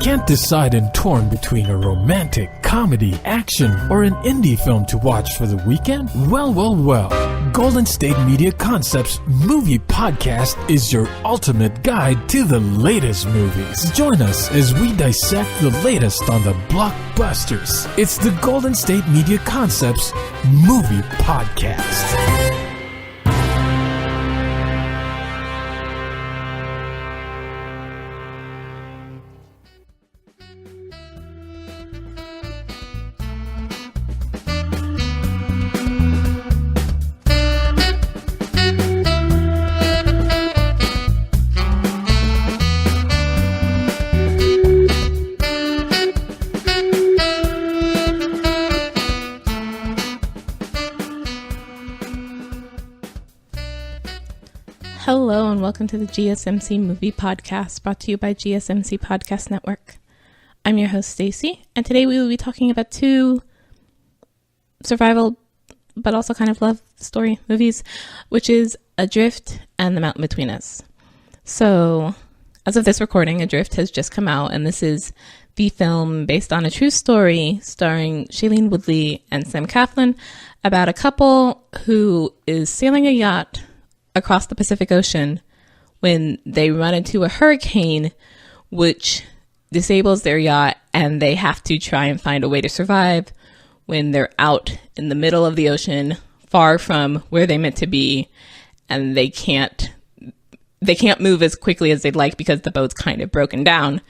Can't decide and torn between a romantic, comedy, action, or an indie film to watch for the weekend? Well. Golden State Media Concepts Movie Podcast is your ultimate guide to the latest movies. Join us as we dissect the latest on the blockbusters. It's the Golden State Media Concepts Movie Podcast. Hello and welcome to the GSMC Movie Podcast, brought to you by GSMC Podcast Network. I'm your host, Staci, and today we will be talking about two survival, but also kind of love story movies, which is Adrift and The Mountain Between Us. So, as of this recording, Adrift has just come out, and this is the film based on a true story starring Shailene Woodley and Sam Claflin about a couple who is sailing a yacht across the Pacific Ocean when they run into a hurricane which disables their yacht, and they have to try and find a way to survive when they're out in the middle of the ocean, far from where they meant to be, and they can't move as quickly as they'd like because the boat's kind of broken down.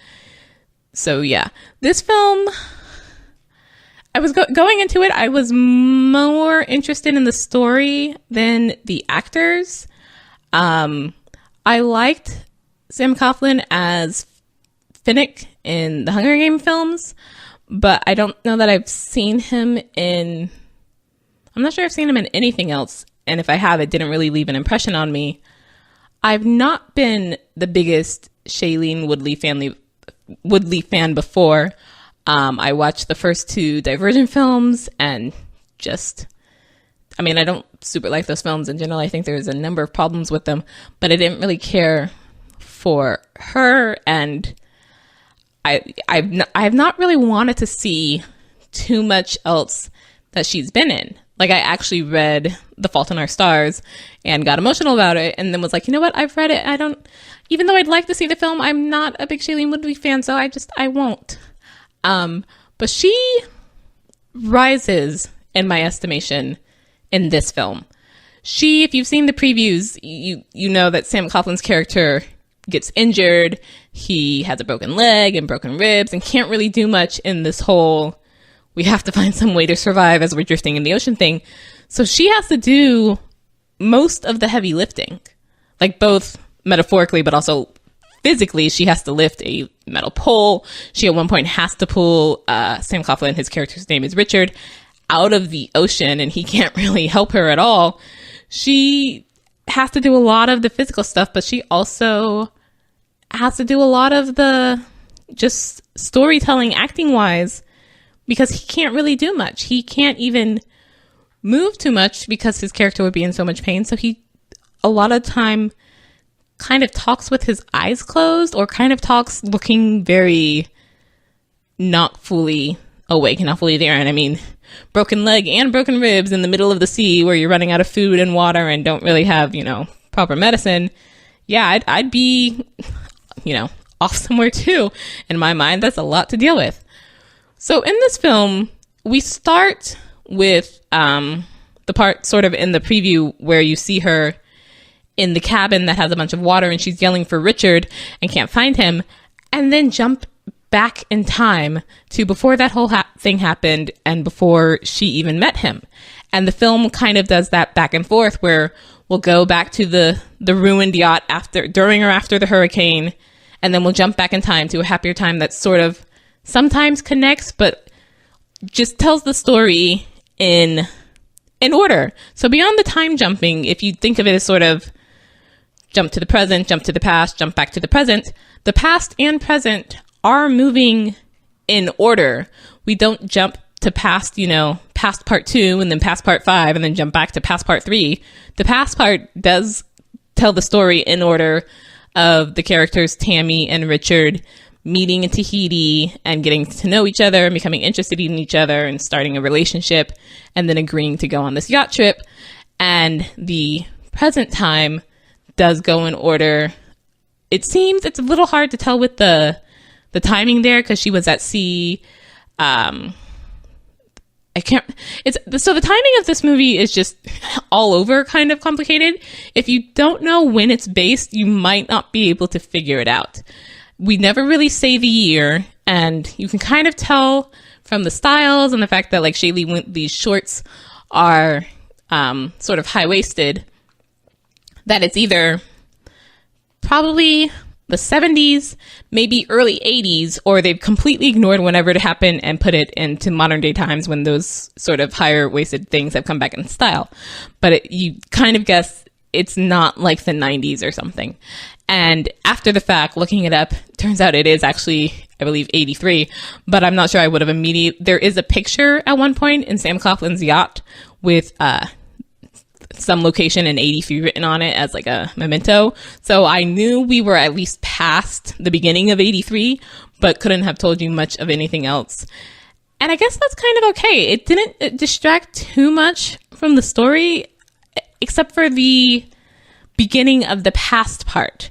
So yeah, this film, I was going into it, I was more interested in the story than the actors. I liked Sam Claflin as Finnick in the Hunger Games films, but I don't know that I've seen him in... I'm not sure I've seen him in anything else, and if I have, it didn't really leave an impression on me. I've not been the biggest Shailene Woodley fan before. I watched the first two Divergent films and I don't super like those films in general. I think there's a number of problems with them, but I didn't really care for her, and I've not really wanted to see too much else that she's been in. Like, I actually read The Fault in Our Stars and got emotional about it, and then was like, you know what, I've read it. Even though I'd like to see the film, I'm not a big Shailene Woodley fan, so I won't. But she rises, in my estimation, in this film. If you've seen the previews, you know that Sam Claflin's character gets injured. He has a broken leg and broken ribs and can't really do much in this whole, we have to find some way to survive as we're drifting in the ocean thing. So she has to do most of the heavy lifting, like both metaphorically, but also physically. She has to lift a metal pole. She at one point has to pull Sam Claflin, his character's name is Richard, out of the ocean, and he can't really help her at all. She has to do a lot of the physical stuff, but she also has to do a lot of the just storytelling, acting wise, because he can't really do much. He can't even move too much because his character would be in so much pain. So he, a lot of time, kind of talks with his eyes closed, or kind of talks looking very not fully awake and not fully there. And I mean, broken leg and broken ribs in the middle of the sea where you're running out of food and water and don't really have, proper medicine. Yeah, I'd be, off somewhere too. In my mind, that's a lot to deal with. So in this film, we start with the part sort of in the preview where you see her in the cabin that has a bunch of water and she's yelling for Richard and can't find him, and then jump back in time to before that whole thing happened and before she even met him. And the film kind of does that back and forth where we'll go back to the ruined yacht during or after the hurricane, and then we'll jump back in time to a happier time that sort of sometimes connects, but just tells the story in order. So beyond the time jumping, if you think of it as sort of jump to the present, jump to the past, jump back to the present, the past and present are moving in order. We don't jump to past, past part 2 and then past part 5 and then jump back to past part 3. The past part does tell the story in order of the characters Tammy and Richard meeting in Tahiti and getting to know each other and becoming interested in each other and starting a relationship and then agreeing to go on this yacht trip. And the present time does go in order. It seems it's a little hard to tell with the timing there because she was at sea. So the timing of this movie is just all over kind of complicated. If you don't know when it's based, you might not be able to figure it out. We never really say the year, and you can kind of tell from the styles and the fact that like these shorts are sort of high-waisted, that it's either probably the 70s, maybe early 80s, or they've completely ignored whenever it happened and put it into modern day times when those sort of higher waisted things have come back in style. But you kind of guess it's not like the 90s or something. And after the fact, looking it up, turns out it is actually, I believe, 83, but I'm not sure I would have there is a picture at one point in Sam Coughlin's yacht with some location in 83 written on it as like a memento. So I knew we were at least past the beginning of 83, but couldn't have told you much of anything else. And I guess that's kind of okay. It didn't distract too much from the story, except for the beginning of the past part,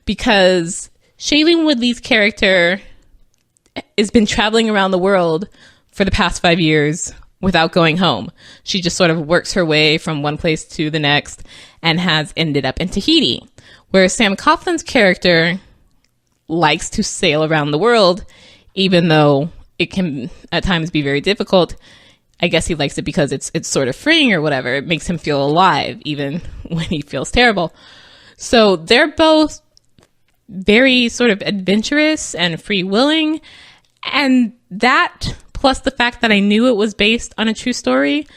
because Shailene Woodley's character has been traveling around the world for the past 5 years without going home. She just sort of works her way from one place to the next and has ended up in Tahiti, whereas Sam Coughlin's character likes to sail around the world, even though it can at times be very difficult. I guess he likes it because it's sort of freeing or whatever. It makes him feel alive even when he feels terrible. So they're both very sort of adventurous and free-willing, and that, plus the fact that I knew it was based on a true story,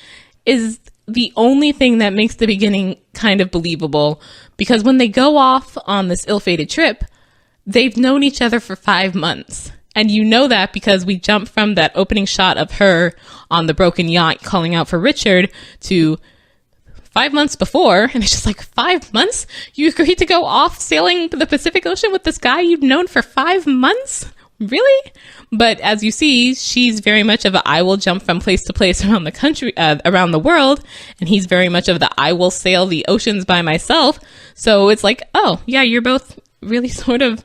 is the only thing that makes the beginning kind of believable. Because when they go off on this ill-fated trip, they've known each other for 5 months. And you know that because we jump from that opening shot of her on the broken yacht calling out for Richard to 5 months before. And it's just like, 5 months? You agreed to go off sailing the Pacific Ocean with this guy you've known for 5 months? Really? But as you see, she's very much of a I will jump from place to place around the country, around the world, and he's very much of the I will sail the oceans by myself. So it's like, oh yeah, you're both really sort of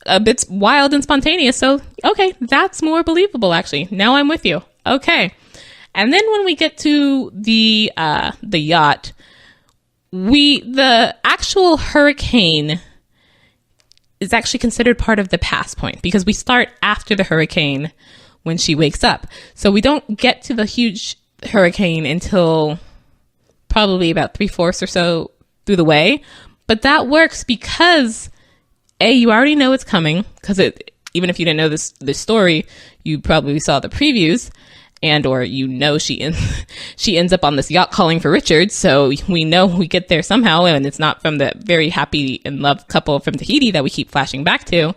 a bit wild and spontaneous. So okay, that's more believable actually. Now I'm with you. Okay. And then when we get to the yacht, the actual hurricane is actually considered part of the past point because we start after the hurricane when she wakes up. So we don't get to the huge hurricane until probably about 3/4 or so through the way. But that works because you already know it's coming, because even if you didn't know this story, you probably saw the previews, and or she ends up on this yacht calling for Richard, so we know we get there somehow, and it's not from the very happy and love couple from Tahiti that we keep flashing back to.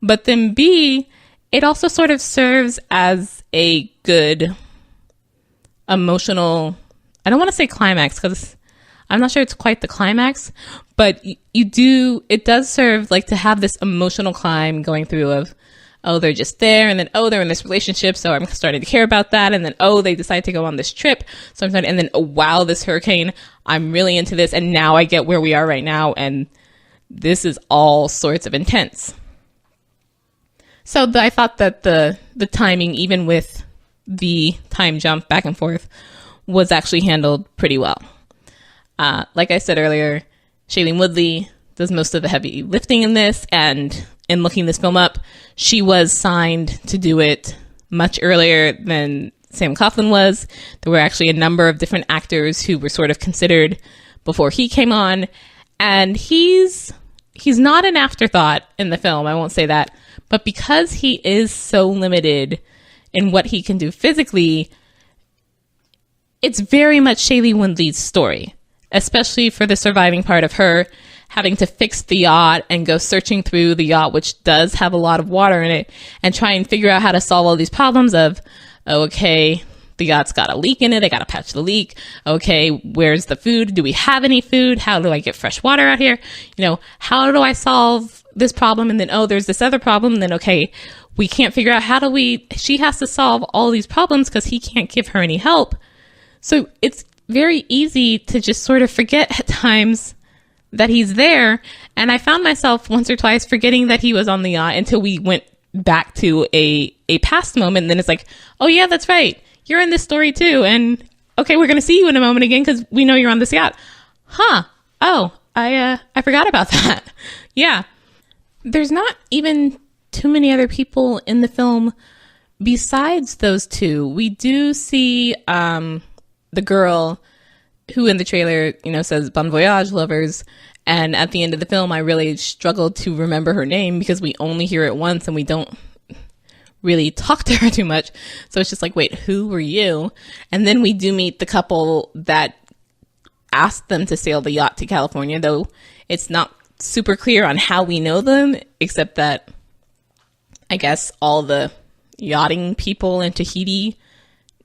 But then B, it also sort of serves as a good emotional, I don't want to say climax, because I'm not sure it's quite the climax, but it does serve like to have this emotional climb going through of, oh, they're just there, and then, oh, they're in this relationship, so I'm starting to care about that, and then, oh, they decide to go on this trip, so I'm starting, and then, oh, wow, this hurricane, I'm really into this, and now I get where we are right now, and this is all sorts of intense. So I thought that the timing, even with the time jump back and forth, was actually handled pretty well. Like I said earlier, Shailene Woodley does most of the heavy lifting in this, and in looking this film up, she was signed to do it much earlier than Sam Coughlin was. There were actually a number of different actors who were sort of considered before he came on, and he's not an afterthought in the film, I won't say that, but because he is so limited in what he can do physically, it's very much Shailene Woodley's story, especially for the surviving part of her having to fix the yacht and go searching through the yacht, which does have a lot of water in it, and try and figure out how to solve all these problems of, okay, the yacht's got a leak in it, I gotta patch the leak. Okay, where's the food? Do we have any food? How do I get fresh water out here? How do I solve this problem, and then, oh, there's this other problem, and then, okay, we can't figure out she has to solve all these problems because he can't give her any help. So it's very easy to just sort of forget at times that he's there. And I found myself once or twice forgetting that he was on the yacht until we went back to a past moment. And then it's like, oh yeah, that's right. You're in this story too. And okay, we're going to see you in a moment again because we know you're on this yacht. Huh. Oh, I forgot about that. Yeah. There's not even too many other people in the film besides those two. We do see the girl who in the trailer, says Bon Voyage, lovers. And at the end of the film, I really struggled to remember her name because we only hear it once and we don't really talk to her too much. So it's just like, wait, who were you? And then we do meet the couple that asked them to sail the yacht to California, though it's not super clear on how we know them, except that I guess all the yachting people in Tahiti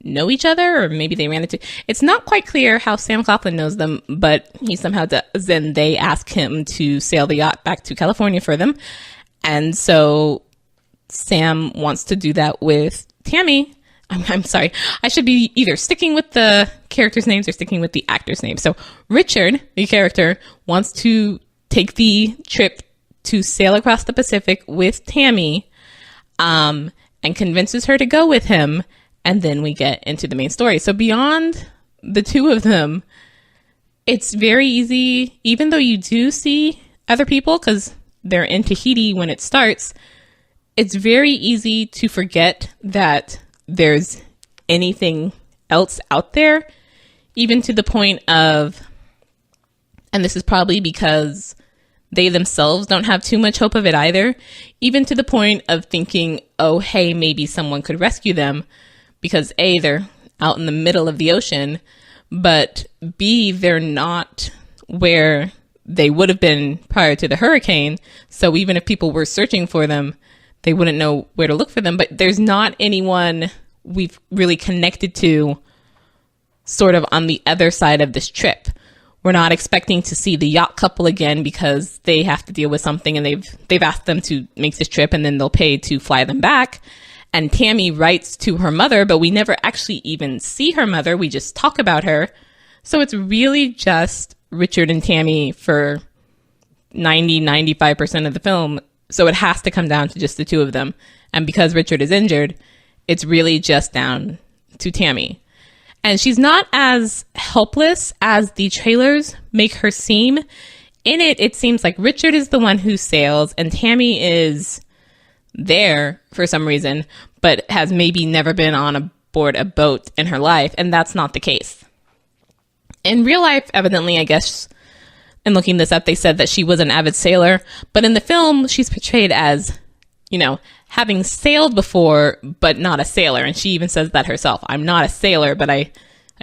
know each other, or maybe they ran into... It's not quite clear how Sam Claflin knows them, but he somehow does, and they ask him to sail the yacht back to California for them. And so Sam wants to do that with Tammy. I'm sorry. I should be either sticking with the characters' names or sticking with the actors' names. So Richard, the character, wants to take the trip to sail across the Pacific with Tammy, and convinces her to go with him. And then we get into the main story. So beyond the two of them, it's very easy, even though you do see other people because they're in Tahiti when it starts, it's very easy to forget that there's anything else out there, even to the point of, and this is probably because they themselves don't have too much hope of it either, even to the point of thinking, oh, hey, maybe someone could rescue them. Because A, they're out in the middle of the ocean, but B, they're not where they would have been prior to the hurricane. So even if people were searching for them, they wouldn't know where to look for them. But there's not anyone we've really connected to sort of on the other side of this trip. We're not expecting to see the yacht couple again because they have to deal with something and they've asked them to make this trip and then they'll pay to fly them back. And Tammy writes to her mother, but we never actually even see her mother. We just talk about her. So it's really just Richard and Tammy for 95% of the film. So it has to come down to just the two of them. And because Richard is injured, it's really just down to Tammy. And she's not as helpless as the trailers make her seem. In it, it seems like Richard is the one who sails and Tammy is there for some reason, but has maybe never been on board a boat in her life, and that's not the case. In real life, evidently, I guess, in looking this up, they said that she was an avid sailor, but in the film, she's portrayed as, having sailed before, but not a sailor, and she even says that herself. I'm not a sailor, but I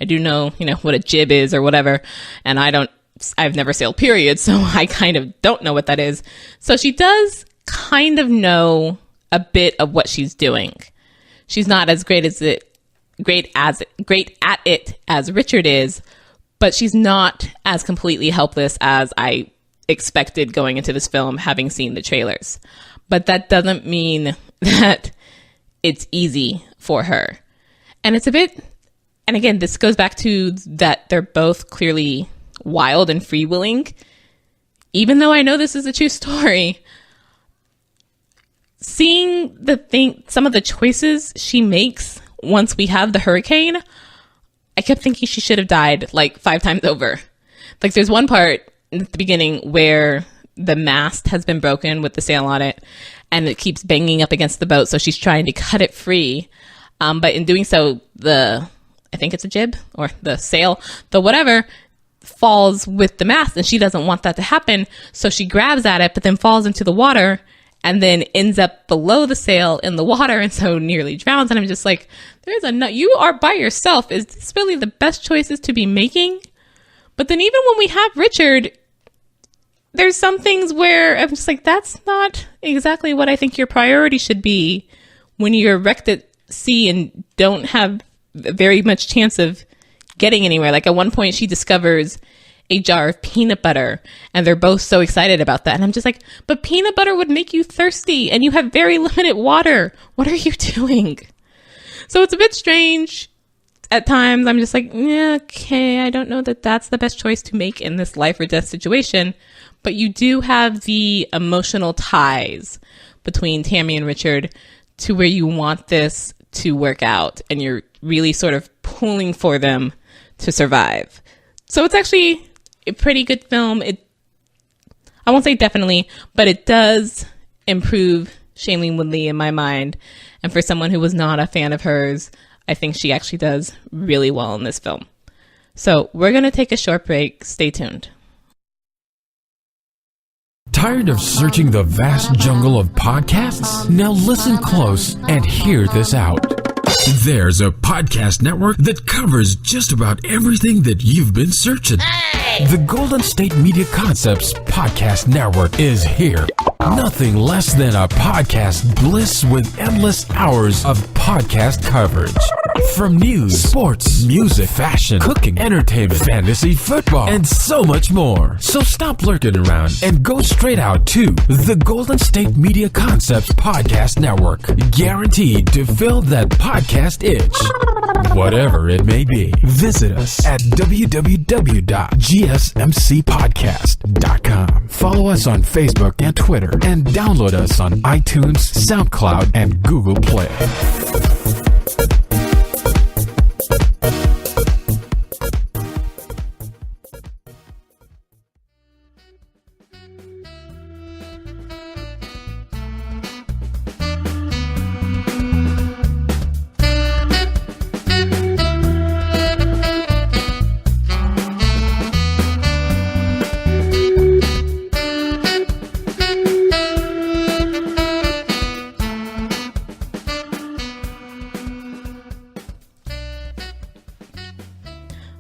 do know, what a jib is or whatever, and I've never sailed, period, so I kind of don't know what that is. So she does kind of know a bit of what she's doing. She's not as great at it as Richard is, but she's not as completely helpless as I expected going into this film, having seen the trailers. But that doesn't mean that it's easy for her. And it's a bit, and again, this goes back to that they're both clearly wild and freewheeling. Even though I know this is a true story, seeing some of the choices she makes once we have the hurricane, I kept thinking she should have died like 5 times over. Like there's one part at the beginning where the mast has been broken with the sail on it and it keeps banging up against the boat. So she's trying to cut it free. But in doing so, I think it's a jib or the sail, the whatever, falls with the mast and she doesn't want that to happen. So she grabs at it, but then falls into the water and then ends up below the sail in the water and so nearly drowns. And I'm just like, you are by yourself. Is this really the best choices to be making? But then even when we have Richard, there's some things where I'm just like, that's not exactly what I think your priority should be when you're wrecked at sea and don't have very much chance of getting anywhere. Like at one point she discovers a jar of peanut butter, and they're both so excited about that. And I'm just like, but peanut butter would make you thirsty and you have very limited water. What are you doing? So it's a bit strange. At times I'm just like, yeah, okay, I don't know that that's the best choice to make in this life or death situation. But you do have the emotional ties between Tammy and Richard to where you want this to work out, and you're really sort of pulling for them to survive. So it's actually a pretty good film. I won't say definitely, but it does improve Shailene Woodley in my mind. And for someone who was not a fan of hers, I think she actually does really well in this film. So we're going to take a short break. Stay tuned. Tired of searching the vast jungle of podcasts? Now listen close and hear this out. There's a podcast network that covers just about everything that you've been searching. Hey! The Golden State Media Concepts Podcast Network is here. Nothing less than a podcast bliss with endless hours of podcast coverage. From news, sports, music, fashion, cooking, entertainment, fantasy, football, and so much more. So stop lurking around and go straight out to the Golden State Media Concepts Podcast Network. Guaranteed to fill that podcast itch. Whatever it may be. Visit us at www.gsmcpodcast.com. Follow us on Facebook and Twitter, and download us on iTunes, SoundCloud, and Google Play.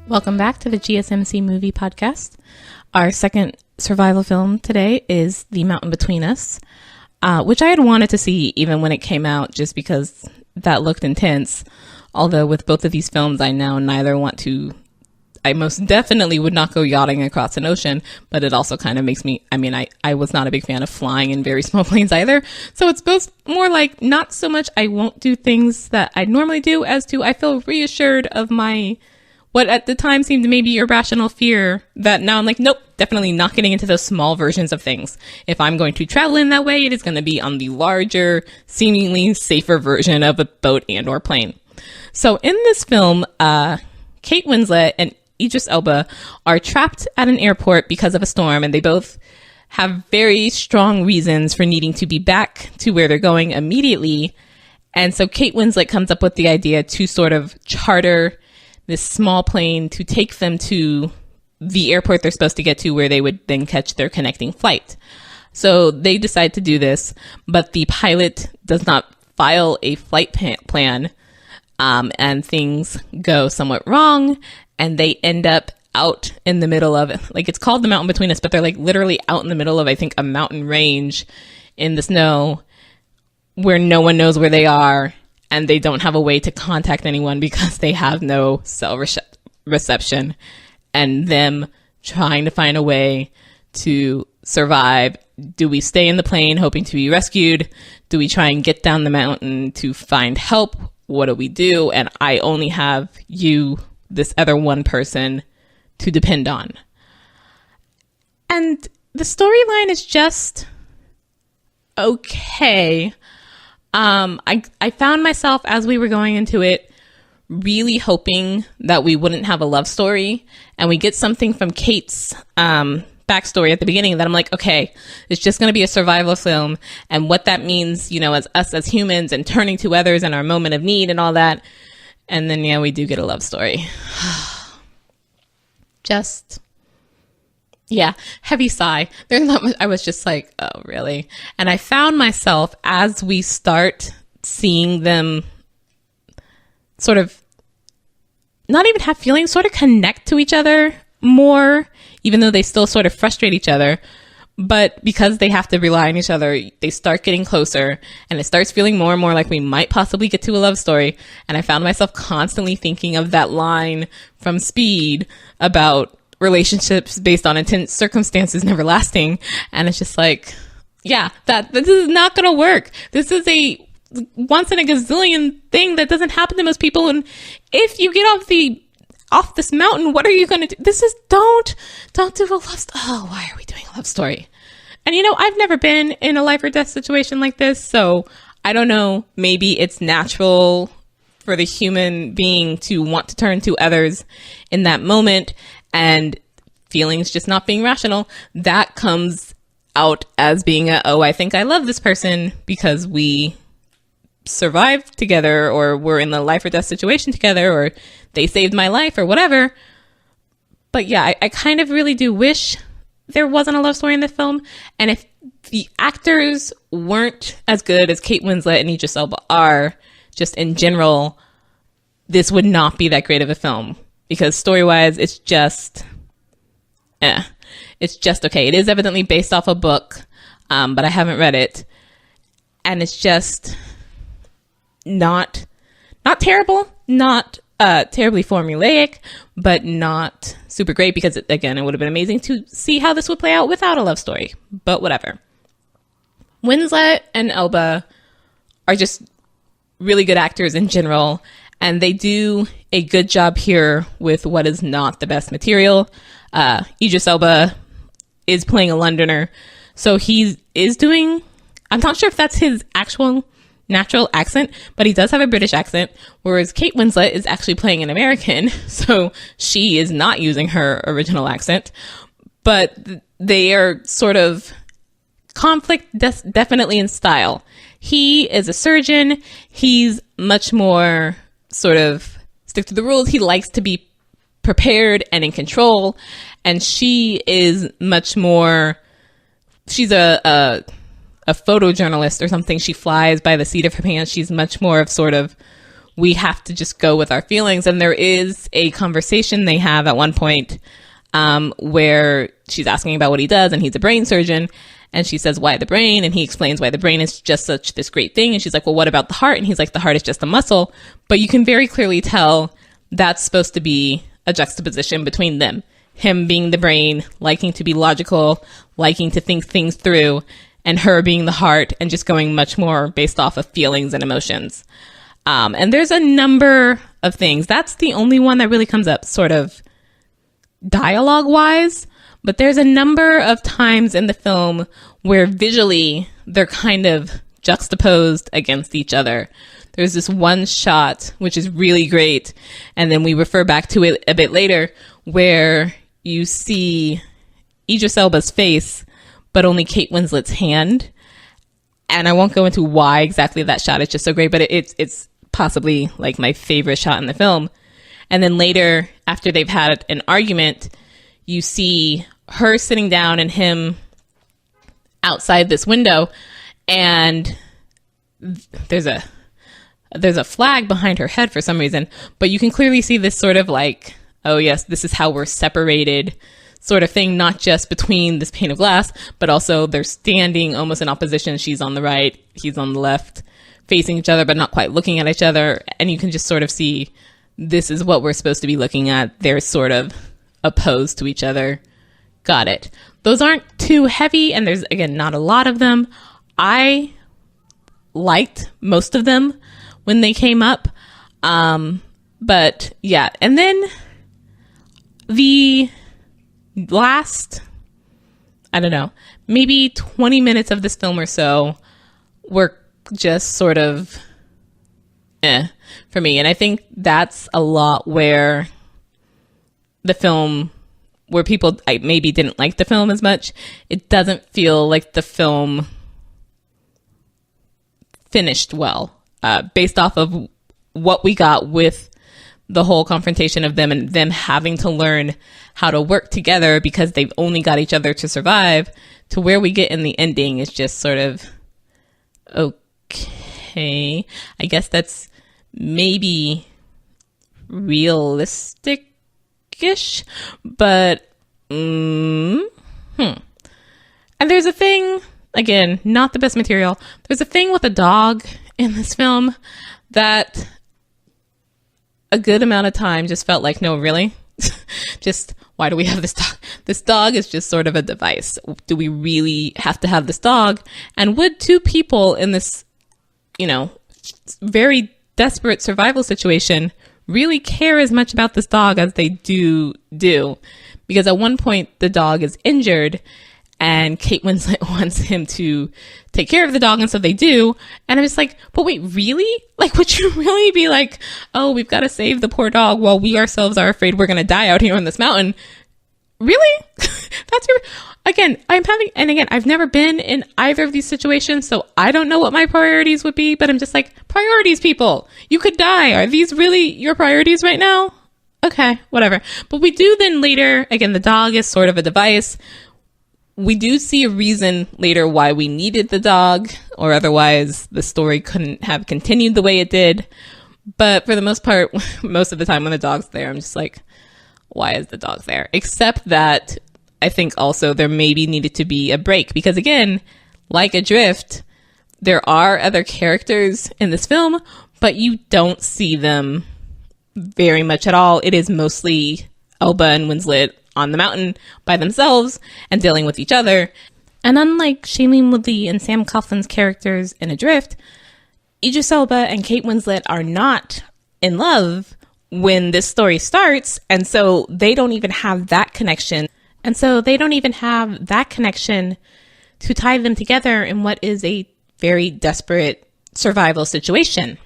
Welcome back to the GSMC Movie Podcast. Our second survival film today is The Mountain Between Us, which I had wanted to see even when it came out just because that looked intense. Although with both of these films, I now neither want to... I most definitely would not go yachting across an ocean, but it also kind of makes me... I was not a big fan of flying in very small planes either. So it's both more like not so much I won't do things that I normally do as to I feel reassured of my... what at the time seemed maybe irrational fear that now I'm like, nope, definitely not getting into those small versions of things. If I'm going to travel in that way, it is going to be on the larger, seemingly safer version of a boat and or plane. So in this film, Kate Winslet and Idris Elba are trapped at an airport because of a storm, and they both have very strong reasons for needing to be back to where they're going immediately. And so Kate Winslet comes up with the idea to sort of charter this small plane to take them to the airport they're supposed to get to, where they would then catch their connecting flight. So they decide to do this, but the pilot does not file a flight plan, and things go somewhat wrong, and they end up out in the middle of it. Like, it's called The Mountain Between Us, but they're like literally out in the middle of, I think, a mountain range in the snow where no one knows where they are. And they don't have a way to contact anyone because they have no cell reception. And them trying to find a way to survive. Do we stay in the plane hoping to be rescued? Do we try and get down the mountain to find help? What do we do? And I only have you, this other one person, to depend on. And the storyline is just okay. I found myself, as we were going into it, really hoping that we wouldn't have a love story, and we get something from Kate's backstory at the beginning that I'm like, okay, it's just going to be a survival film, and what that means, you know, as us as humans and turning to others in our moment of need and all that. And then, yeah, we do get a love story. Just... yeah, heavy sigh. There's not much. I was just like, oh, really? And I found myself, as we start seeing them sort of not even have feelings, sort of connect to each other more, even though they still sort of frustrate each other. But because they have to rely on each other, they start getting closer, and it starts feeling more and more like we might possibly get to a love story. And I found myself constantly thinking of that line from Speed about relationships based on intense circumstances never lasting. And it's just like, yeah, this is not going to work. This is a once in a gazillion thing that doesn't happen to most people. And if you get off this mountain, what are you going to do? This is, don't do a love story. Oh, why are we doing a love story? And I've never been in a life or death situation like this. So I don't know. Maybe it's natural for the human being to want to turn to others in that moment, and feelings just not being rational. That comes out as being I think I love this person because we survived together, or we're in the life or death situation together, or they saved my life, or whatever. But yeah, I kind of really do wish there wasn't a love story in this film. And if the actors weren't as good as Kate Winslet and Idris Elba are, just in general, this would not be that great of a film. Because story-wise, it's just okay. It is evidently based off a book, but I haven't read it. And it's just not terrible, not terribly formulaic, but not super great, because it would have been amazing to see how this would play out without a love story. But whatever. Winslet and Elba are just really good actors in general, and they do a good job here with what is not the best material. Idris Elba is playing a Londoner, so he is doing, I'm not sure if that's his actual natural accent, but he does have a British accent, whereas Kate Winslet is actually playing an American, so she is not using her original accent. But they are sort of conflict definitely in style. He is a surgeon. He's much more sort of stick to the rules. He likes to be prepared and in control. And she is much more, she's a photojournalist or something. She flies by the seat of her pants. She's much more of sort of, we have to just go with our feelings. And there is a conversation they have at one point where she's asking about what he does, and he's a brain surgeon. And she says, why the brain? And he explains why the brain is just such this great thing. And she's like, well, what about the heart? And he's like, the heart is just a muscle. But you can very clearly tell that's supposed to be a juxtaposition between them. Him being the brain, liking to be logical, liking to think things through, and her being the heart and just going much more based off of feelings and emotions. And there's a number of things. That's the only one that really comes up sort of dialogue-wise. But there's a number of times in the film where visually they're kind of juxtaposed against each other. There's this one shot, which is really great, and then we refer back to it a bit later, where you see Idris Elba's face, but only Kate Winslet's hand. And I won't go into why exactly that shot is just so great, but it's possibly like my favorite shot in the film. And then later, after they've had an argument, you see her sitting down and him outside this window, and there's a flag behind her head for some reason, but you can clearly see this sort of like, oh yes, this is how we're separated sort of thing, not just between this pane of glass, but also they're standing almost in opposition. She's on the right, he's on the left, facing each other, but not quite looking at each other. And you can just sort of see this is what we're supposed to be looking at. They're sort of opposed to each other. Got it. Those aren't too heavy, and there's, again, not a lot of them. I liked most of them when they came up. But yeah, and then the last, I don't know, maybe 20 minutes of this film or so were just sort of for me. And I think that's a lot where the film, where people maybe didn't like the film as much. It doesn't feel like the film finished well, based off of what we got with the whole confrontation of them and them having to learn how to work together because they've only got each other to survive, to where we get in the ending is just sort of, okay, I guess that's maybe realistic-ish, but, And there's a thing, again, not the best material, there's a thing with a dog in this film that a good amount of time just felt like, no, really? Just why do we have this dog? This dog is just sort of a device. Do we really have to have this dog? And would two people in this, very desperate survival situation really care as much about this dog as they do? Because at one point the dog is injured and Kate Winslet wants him to take care of the dog, and so they do. And I'm just like, but wait, really? Like, would you really be like, oh, we've got to save the poor dog while we ourselves are afraid we're going to die out here on this mountain? Really? That's your... Again, I've never been in either of these situations, so I don't know what my priorities would be, but I'm just like, priorities, people. You could die. Are these really your priorities right now? Okay, whatever. But we do then later, again, the dog is sort of a device. We do see a reason later why we needed the dog, or otherwise the story couldn't have continued the way it did. But for the most part, most of the time when the dog's there, I'm just like, why is the dog there? Except that I think also there maybe needed to be a break, because again, like Adrift, there are other characters in this film, but you don't see them very much at all. It is mostly Elba and Winslet on the mountain by themselves and dealing with each other. And unlike Shailene Woodley and Sam Coughlin's characters in Adrift, Idris Elba and Kate Winslet are not in love when this story starts, and so they don't even have that connection. To tie them together in what is a very desperate survival situation.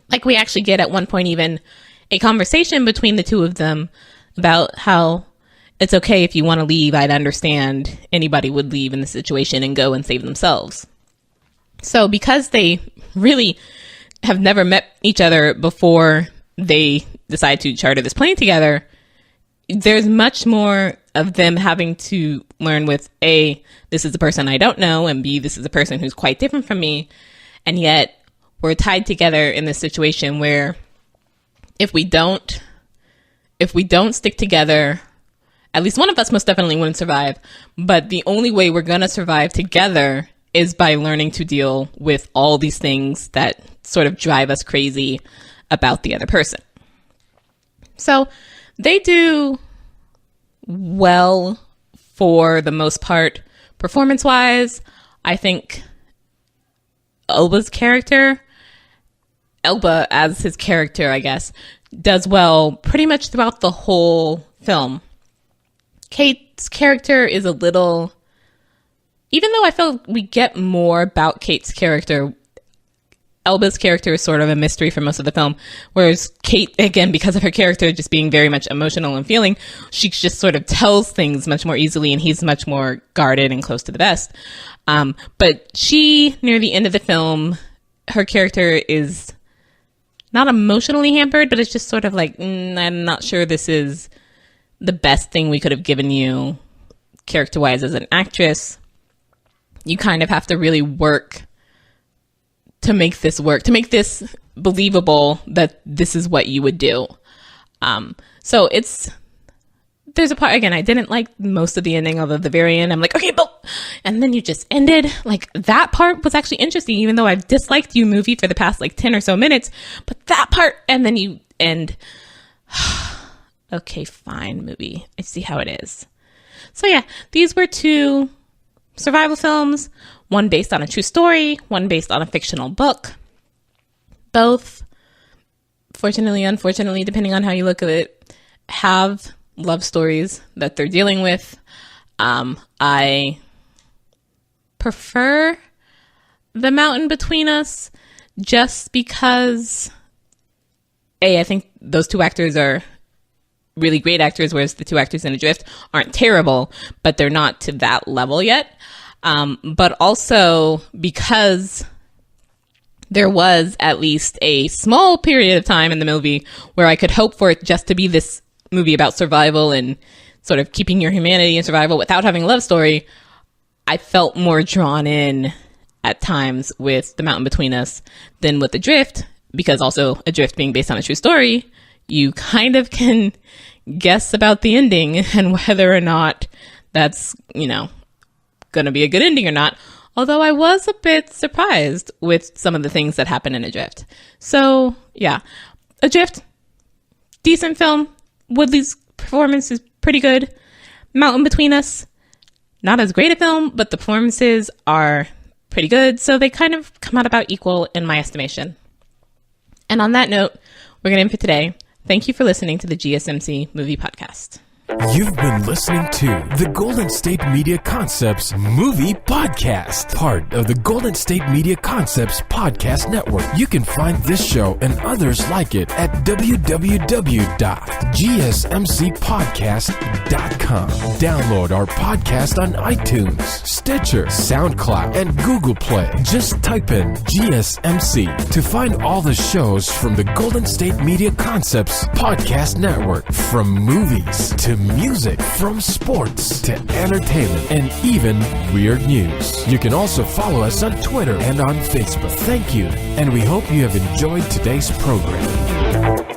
Like, we actually get at one point even a conversation between the two of them about how it's okay if you want to leave. I'd understand anybody would leave in the situation and go and save themselves. So because they really have never met each other before they decide to charter this plane together, there's much more of them having to learn with A, this is the person I don't know, and B, this is a person who's quite different from me. And yet we're tied together in this situation where if we don't stick together, at least one of us most definitely wouldn't survive. But the only way we're going to survive together is by learning to deal with all these things that sort of drive us crazy about the other person. So they do well for the most part, performance-wise. I think Elba as his character, I guess, does well pretty much throughout the whole film. Kate's character is a little... Even though I feel we get more about Kate's character, Elba's character is sort of a mystery for most of the film, whereas Kate, again, because of her character just being very much emotional and feeling, she just sort of tells things much more easily, and he's much more guarded and close to the vest. But she, near the end of the film, her character is not emotionally hampered, but it's just sort of like, I'm not sure this is the best thing we could have given you character-wise as an actress. You kind of have to really work to make this work, to make this believable that this is what you would do. So there's a part, again, I didn't like most of the ending, although the very end, I'm like, okay, but, and then you just ended. Like, that part was actually interesting, even though I've disliked you movie for the past 10 or so minutes, but that part, and then you end. Okay, fine, movie. I see how it is. So yeah, these were two survival films, one based on a true story, one based on a fictional book. Both, fortunately, unfortunately, depending on how you look at it, have love stories that they're dealing with. I prefer The Mountain Between Us just because, I think those two actors are really great actors, whereas the two actors in Adrift aren't terrible, but they're not to that level yet. But also because there was at least a small period of time in the movie where I could hope for it just to be this movie about survival and sort of keeping your humanity in survival without having a love story, I felt more drawn in at times with The Mountain Between Us than with Adrift, because also Adrift being based on a true story, you kind of can guess about the ending and whether or not that's, going to be a good ending or not. Although I was a bit surprised with some of the things that happen in Adrift. So, yeah. Adrift, decent film. Woodley's performance is pretty good. Mountain Between Us, not as great a film, but the performances are pretty good, so they kind of come out about equal in my estimation. And on that note, we're going to end for today. Thank you for listening to the GSMC Movie Podcast. You've been listening to the Golden State Media Concepts Movie Podcast, part of the Golden State Media Concepts Podcast Network. You can find this show and others like it at www.gsmcpodcast.com. Download our podcast on iTunes, Stitcher, SoundCloud, and Google Play. Just type in GSMC to find all the shows from the Golden State Media Concepts Podcast Network, from movies to music, from sports to entertainment, and even weird news. You can also follow us on Twitter and on Facebook. Thank you, and we hope you have enjoyed today's program.